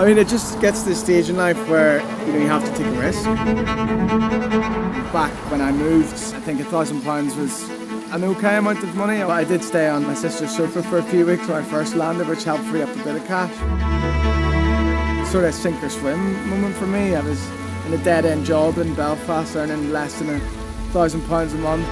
I mean, it just gets to the stage in life where, you have to take a risk. Back when I moved, I think £1,000 was an okay amount of money. But I did stay on my sister's sofa for a few weeks when I first landed, which helped free up a bit of cash. Sort of sink or swim moment for me. I was in a dead-end job in Belfast, earning less than £1,000 a month.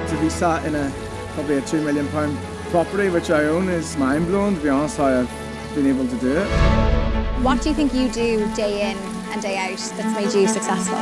To be sat in probably a £2 million property, which I own, is mind-blowing, to be honest, how I've been able to do it. What do you think you do day in and day out that's made you successful?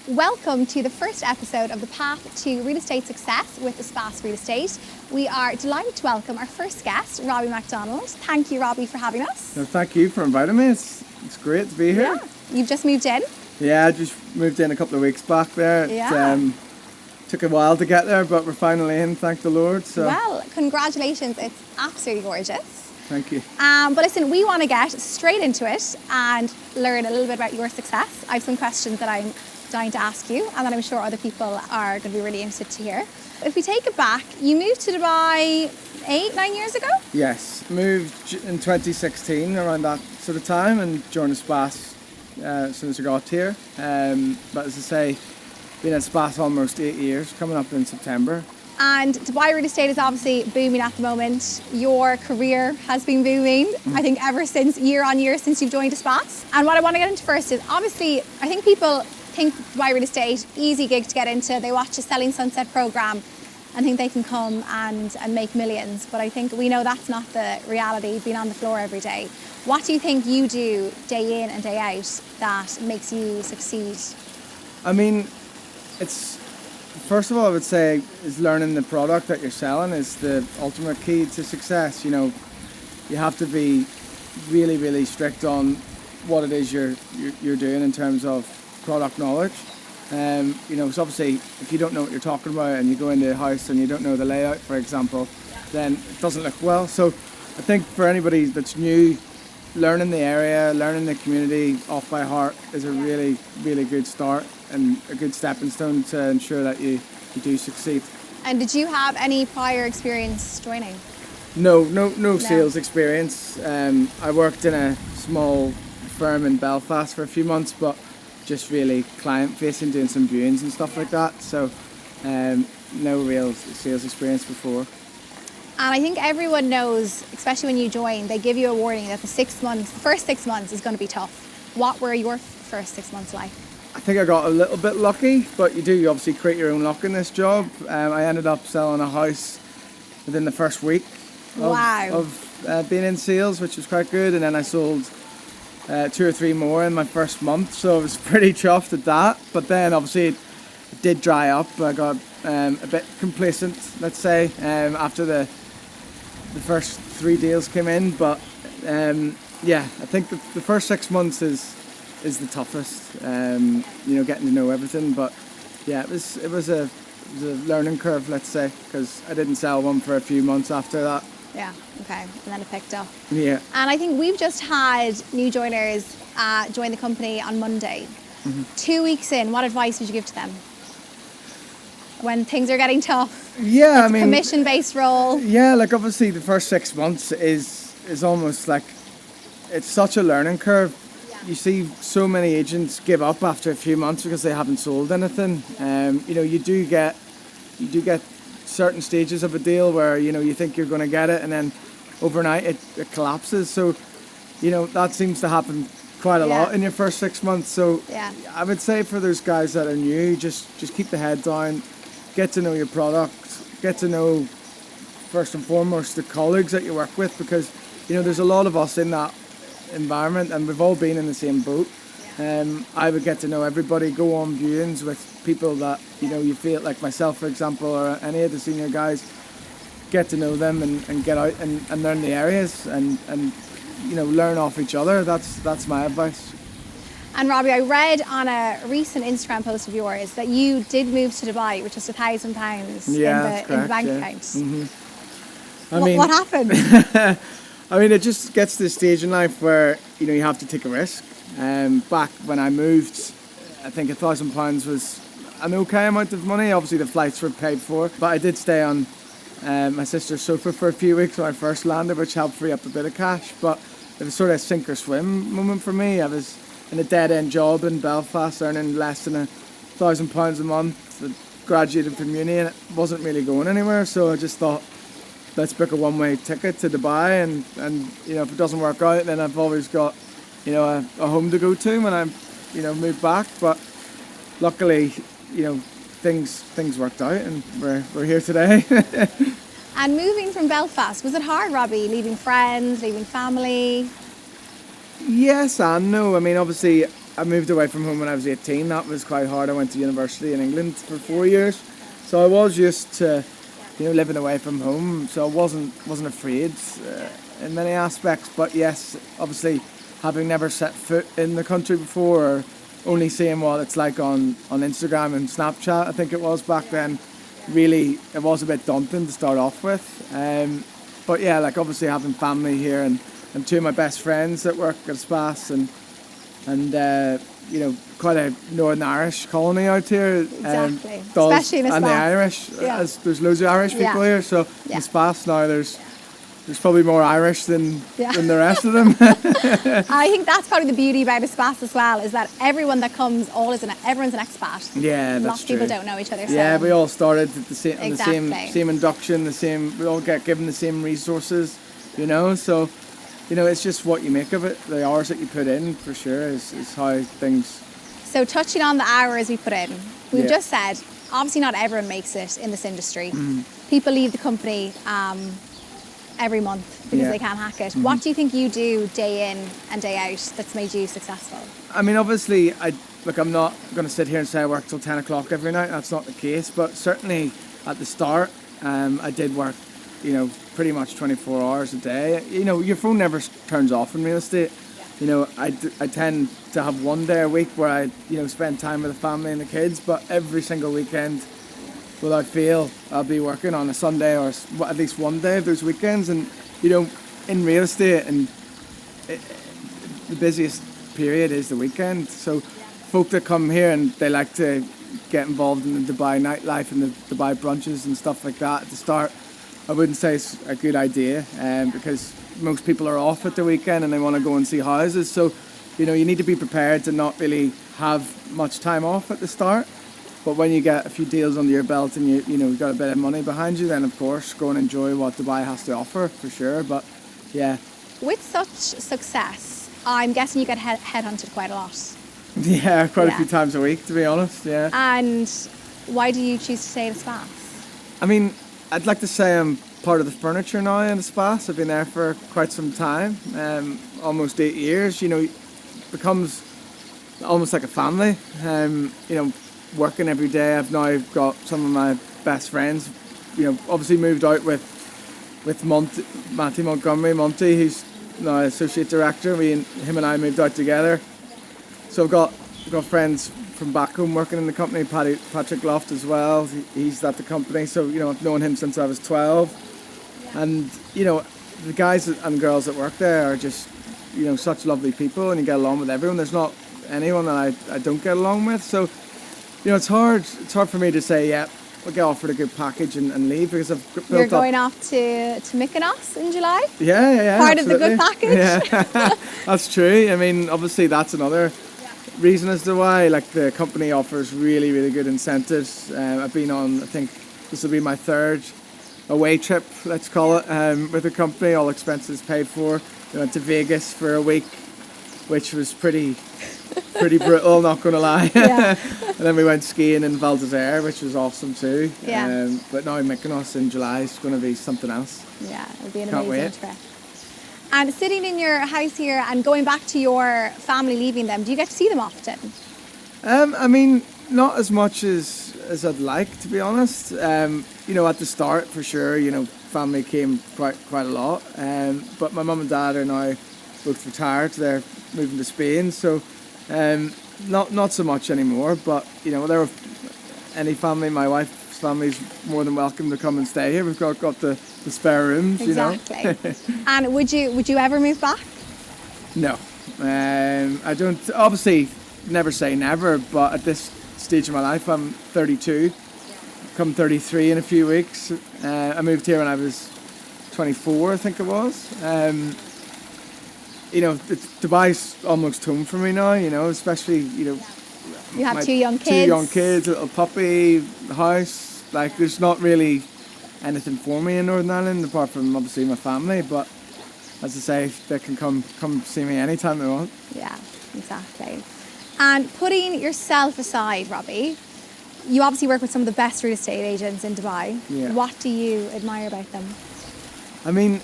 Welcome to the first episode of the Path to Real Estate Success with Espace Real Estate. We are delighted to welcome our first guest, Robbie Mcdonald. Thank you, Robbie, for having us. No, thank you for inviting me. It's great to be here. Yeah. You've just moved in? Yeah, I just moved in a couple of weeks back there. Yeah. Took a while to get there, but we're finally in, thank the Lord. So. Well, congratulations. It's absolutely gorgeous. Thank you. But listen, we want to get straight into it and learn a little bit about your success. I have some questions that I'm dying to ask you, and that I'm sure other people are going to be really interested to hear. If we take it back, you moved to Dubai 8-9 years ago? Yes, moved in 2016, around that sort of time, and joined Espace as soon as I got here. But as I say, been at Espace almost 8 years, coming up in September. And Dubai real estate is obviously booming at the moment. Your career has been booming, I think, ever since, year on year, since you've joined Espace. And what I want to get into first is, obviously, I think people think Dubai real estate, easy gig to get into. They watch a Selling Sunset program and think they can come and make millions. But I think we know that's not the reality, being on the floor every day. What do you think you do day in and day out that makes you succeed? I mean, it's, first of all, I would say, is learning the product that you're selling is the ultimate key to success. You have to be really, really strict on what it is you're doing in terms of product knowledge. So obviously, if you don't know what you're talking about and you go into a house and you don't know the layout, for example, then it doesn't look well. So I think for anybody that's new, learning the area, learning the community off by heart is a really, really good start and a good stepping stone to ensure that you do succeed. And did you have any prior experience joining? No sales experience. I worked in a small firm in Belfast for a few months, but just really client facing, doing some viewings and stuff like that. So no real sales experience before. And I think everyone knows, especially when you join, they give you a warning that the first 6 months is going to be tough. What were your first 6 months like? I think I got a little bit lucky, but you obviously create your own luck in this job. I ended up selling a house within the first week of being in sales, which was quite good. And then I sold 2 or 3 more in my first month, so I was pretty chuffed at that. But then obviously it did dry up. I got a bit complacent, let's say, after the first 3 deals came in. But I think the first 6 months is the toughest. Getting to know everything. But yeah, it was a learning curve, let's say, because I didn't sell one for a few months after that. Yeah, okay, and then it picked up. Yeah. And I think we've just had new joiners join the company on Monday. Mm-hmm. 2 weeks in, what advice would you give to them when things are getting tough? Yeah, it's a commission-based role. Yeah, like obviously the first 6 months is almost like, it's such a learning curve. Yeah. You see so many agents give up after a few months because they haven't sold anything. You do get certain stages of a deal where you think you're going to get it, and then overnight it collapses. So that seems to happen quite a lot in your first 6 months. So I would say for those guys that are new, just keep the head down, get to know your product, get to know first and foremost the colleagues that you work with, because there's a lot of us in that environment and we've all been in the same boat. I would get to know everybody, go on viewings with people that you feel like myself, for example, or any of the senior guys. Get to know them and get out and learn the areas and learn off each other. That's my advice. And Robbie, I read on a recent Instagram post of yours that you did move to Dubai with just £1,000 in the bank account. Mm-hmm. What happened? I mean, it just gets to the stage in life where you have to take a risk. Back when I moved, I think £1,000 was an okay amount of money. Obviously the flights were paid for, but I did stay on my sister Sophie for a few weeks when I first landed, which helped free up a bit of cash. But it was sort of a sink or swim moment for me. I was in a dead-end job in Belfast, earning less than £1,000 a month. I graduated from uni and it wasn't really going anywhere, so I just thought, let's book a one-way ticket to Dubai, and if it doesn't work out, then I've always got a home to go to when I move back. But luckily things worked out and we're here today. And moving from Belfast, was it hard, Robbie, leaving friends, leaving family? Yes and no. I mean, obviously I moved away from home when I was 18. That was quite hard. I went to university in England for 4 years, so I was used to living away from home, so I wasn't afraid in many aspects. But yes, obviously having never set foot in the country before, or only seeing what it's like on Instagram and Snapchat, I think it was back then, really it was a bit daunting to start off with. But yeah, like obviously having family here and two of my best friends that work at Espace and quite a Northern Irish colony out here. Exactly. Especially in Espace. And the Irish, as there's loads of Irish people here, so in Espace now there's probably more Irish than the rest of them. I think that's probably the beauty about Espace as well, is that everyone that comes, everyone's an expat. Yeah, that's Lots of people don't know each other. Yeah, so. we all started at the Exactly. same induction, we all get given the same resources, so it's just what you make of it. The hours that you put in, for sure, is how things... So touching on the hours we put in, we've just said, obviously not everyone makes it in this industry. People leave the company every month because they can't hack it. What do you think you do day in and day out that's made you successful? I mean, obviously, I'm not going to sit here and say I work till 10 o'clock every night. That's not the case. But certainly at the start, I did work, pretty much 24 hours a day. Your phone never turns off in real estate. I tend to have one day a week where I, spend time with the family and the kids, but every single weekend, without fail, I'll be working on a Sunday or at least one day of those weekends. And, in real estate, and the busiest period is the weekend. So folk that come here and they like to get involved in the Dubai nightlife and the Dubai brunches and stuff like that at the start, I wouldn't say it's a good idea, because most people are off at the weekend and they want to go and see houses. So, you need to be prepared to not really have much time off at the start. But when you get a few deals under your belt and you've got a bit of money behind you, then of course go and enjoy what Dubai has to offer, for sure. But yeah. With such success, I'm guessing you get headhunted quite a lot. Yeah, quite a few times a week, to be honest. Yeah. And why do you choose to stay in Espace? I mean, I'd like to say I'm part of the furniture now in Espace. I've been there for quite some time, almost 8 years. It becomes almost like a family. Working every day. I've now got some of my best friends. Obviously moved out with Matty Montgomery, Monty, who's now associate director. Him and I moved out together. So I've got friends from back home working in the company. Patrick Loft as well. He's at the company. So I've known him since I was 12. And the guys and girls that work there are just such lovely people, and you get along with everyone. There's not anyone that I don't get along with. So. It's hard for me to say, we'll get offered a good package and leave, because I've built You're going off to Mykonos in July? Yeah. Part absolutely. of the good package? Yeah, that's true. I mean, obviously that's another reason as to why. Like, the company offers really, really good incentives. I've been on, I think this will be my third away trip, let's call it, with the company, all expenses paid for. We went to Vegas for a week, which was pretty brutal, not going to lie. Yeah. And then we went skiing in Val d'Isere, which was awesome too. Yeah. But now Mykonos in July is going to be something else. Yeah, it'll be an Can't amazing trip. And sitting in your house here and going back to your family, leaving them, do you get to see them often? I mean, not as much as I'd like, to be honest. At the start, for sure, family came quite a lot. But my mum and dad are now both retired. They're moving to Spain, so not so much anymore. But there are any family, my wife's family's more than welcome to come and stay here. We've got the spare rooms. Exactly. And would you ever move back? No, I don't. Obviously, never say never. But at this stage of my life, I'm 32. become 33 in a few weeks. I moved here when I was 24, I think it was. You know, Dubai's almost home for me now, you know, especially, you know, You have my 2 young kids. 2 young kids, a little puppy, the house. Like, there's not really anything for me in Northern Ireland apart from obviously my family. But as I say, they can come see me anytime they want. Yeah, exactly. And putting yourself aside, Robbie, you obviously work with some of the best real estate agents in Dubai. Yeah. What do you admire about them? I mean,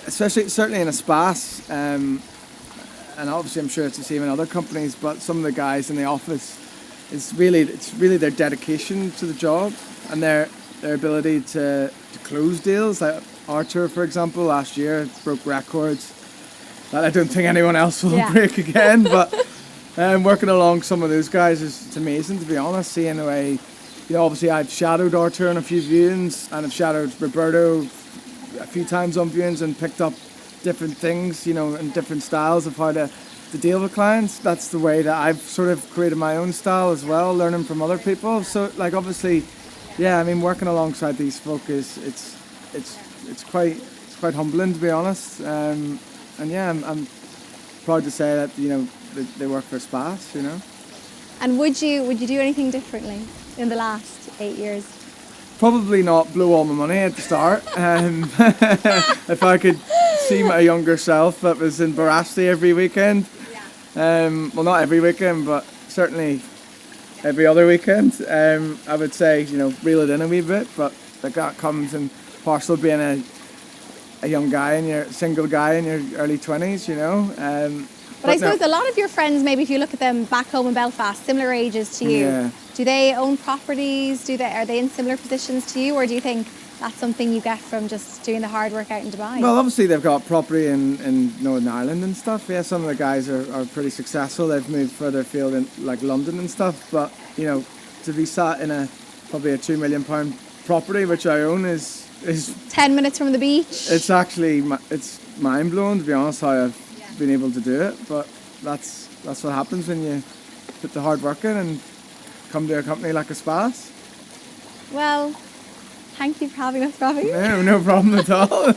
certainly in Espace, and obviously I'm sure it's the same in other companies, but some of the guys in the office, it's really their dedication to the job and their ability to close deals. Like Arthur, for example, last year broke records that I don't think anyone else will break again. But working along some of those guys it's amazing, to be honest. Seeing the way, you know, obviously I've shadowed Arthur on a few viewings, and I've shadowed Roberto a few times on viewings and picked up different things, you know, and different styles of how to deal with clients. That's the way that I've sort of created my own style as well, learning from other people. So, like, obviously, yeah, I mean, working alongside these folk it's quite humbling, to be honest. And yeah, I'm proud to say that, you know, they work for Espace, you know. And would you do anything differently in the last 8 years? Probably not blow all my money at the start. If I could see my younger self that was in Barasti every weekend. Well, not every weekend, but certainly every other weekend. I would say, you know, reel it in a wee bit, but like that comes in parcel being a young guy and you're a single guy in your early 20s, you know. But I suppose a lot of your friends, maybe if you look at them back home in Belfast, similar ages to you, Yeah. do they own properties? Are they in similar positions to you, or do you think that's something you get from just doing the hard work out in Dubai? Well, obviously they've got property in Northern Ireland and stuff. Yeah, some of the guys are pretty successful. They've moved further afield in like London and stuff. But, you know, to be sat in probably a £2 million property, which I own, is 10 minutes from the beach? it's actually it's mind blowing, to be honest, how I've been able to do it. But that's what happens when you put the hard work in and come to a company like Espace. Well, thank you for having us, Robbie. No problem at all.